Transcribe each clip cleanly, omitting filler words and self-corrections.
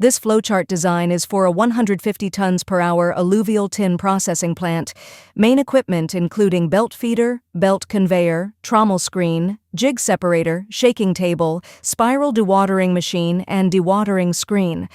This flowchart design is for a 150 tons per hour alluvial tin processing plant. Main equipment including belt feeder, belt conveyor, trommel screen, jig separator, shaking table, spiral dewatering machine, and dewatering screen.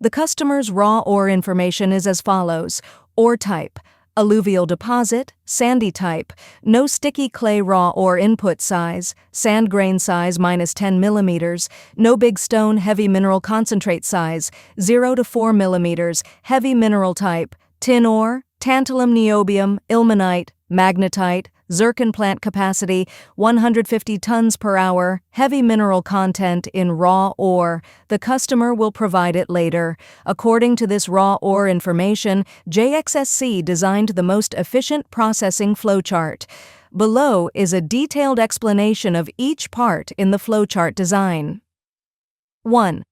The customer's raw ore information is as follows: ore type, alluvial deposit, sandy type, no sticky clay raw ore input size, sand grain size -10 mm, no big stone heavy mineral concentrate size, 0 to 4 mm, heavy mineral type, tin ore, tantalum niobium, ilmenite, magnetite, zircon plant capacity, 150 tons per hour, heavy mineral content in raw ore. The customer will provide it later. According to this raw ore information, JXSC designed the most efficient processing flowchart. Below is a detailed explanation of each part in the flowchart design. 1.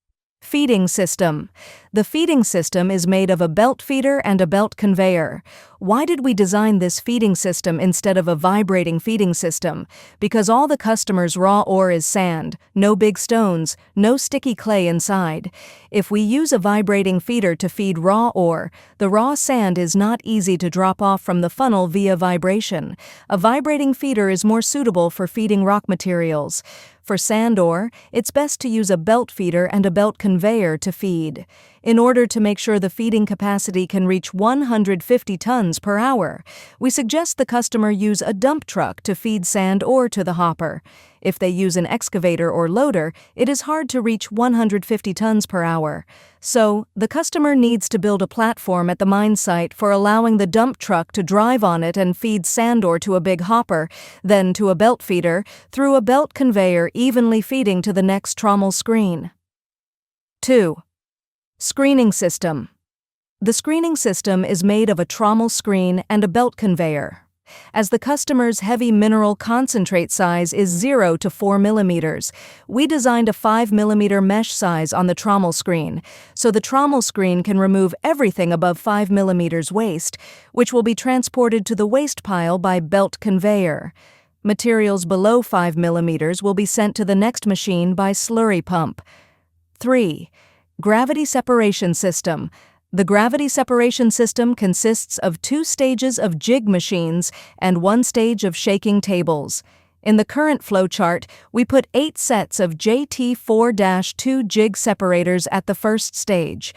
Feeding system. The feeding system is made of a belt feeder and a belt conveyor. Why did we design this feeding system instead of a vibrating feeding system? Because all the customer's raw ore is sand, no big stones, no sticky clay inside. If we use a vibrating feeder to feed raw ore, the raw sand is not easy to drop off from the funnel via vibration. A vibrating feeder is more suitable for feeding rock materials. For sand ore, it's best to use a belt feeder and a belt conveyor to feed. In order to make sure the feeding capacity can reach 150 tons per hour, we suggest the customer use a dump truck to feed sand ore to the hopper. If they use an excavator or loader, it is hard to reach 150 tons per hour. So, the customer needs to build a platform at the mine site for allowing the dump truck to drive on it and feed sand ore to a big hopper, then to a belt feeder, through a belt conveyor evenly feeding to the next trommel screen. 2. Screening system. The screening system is made of a trommel screen and a belt conveyor. As the customer's heavy mineral concentrate size is 0 to 4 mm, we designed a 5 mm mesh size on the trommel screen, so the trommel screen can remove everything above 5 mm waste, which will be transported to the waste pile by belt conveyor. Materials below 5 mm will be sent to the next machine by slurry pump. 3. Gravity separation system. The gravity separation system consists of 2 stages of jig machines and 1 stage of shaking tables. In the current flowchart, we put 8 sets of JT4-2 jig separators at the first stage.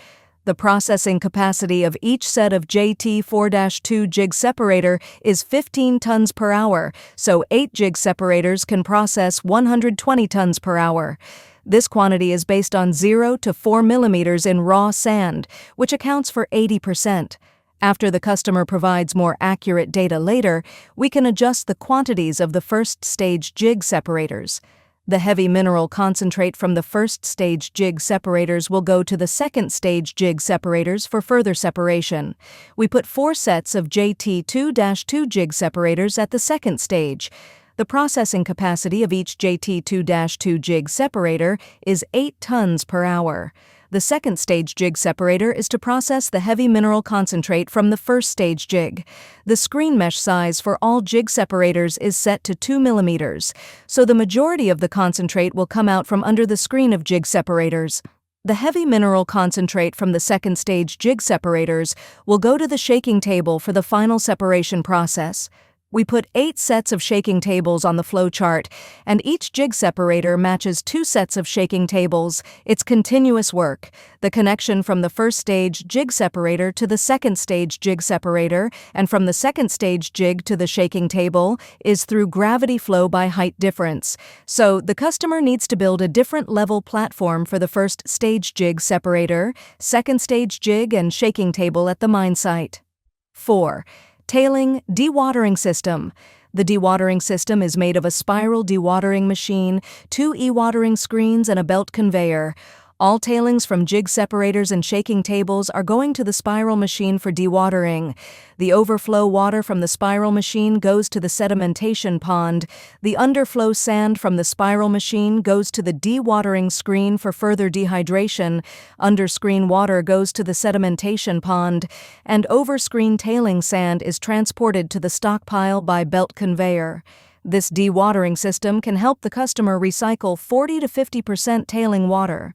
The processing capacity of each set of JT4-2 jig separator is 15 tons per hour, so 8 jig separators can process 120 tons per hour. This quantity is based on 0 to 4 mm in raw sand, which accounts for 80%. After the customer provides more accurate data later, we can adjust the quantities of the first stage jig separators. The heavy mineral concentrate from the first stage jig separators will go to the second stage jig separators for further separation. We put 4 sets of JT2-2 jig separators at the second stage. The processing capacity of each JT2-2 jig separator is 8 tons per hour. The second stage jig separator is to process the heavy mineral concentrate from the first stage jig. The screen mesh size for all jig separators is set to 2 mm, so the majority of the concentrate will come out from under the screen of jig separators. The heavy mineral concentrate from the second stage jig separators will go to the shaking table for the final separation process. We put 8 sets of shaking tables on the flowchart, and each jig separator matches 2 sets of shaking tables. It's continuous work. The connection from the first stage jig separator to the second stage jig separator and from the second stage jig to the shaking table is through gravity flow by height difference. So the customer needs to build a different level platform for the first stage jig separator, second stage jig and shaking table at the mine site. 4. Tailing dewatering system. The dewatering system is made of a spiral dewatering machine, 2 e-watering screens, and a belt conveyor. All tailings from jig separators and shaking tables are going to the spiral machine for dewatering. The overflow water from the spiral machine goes to the sedimentation pond. The underflow sand from the spiral machine goes to the dewatering screen for further dehydration. Underscreen water goes to the sedimentation pond. And overscreen tailing sand is transported to the stockpile by belt conveyor. This dewatering system can help the customer recycle 40 to 50% tailing water.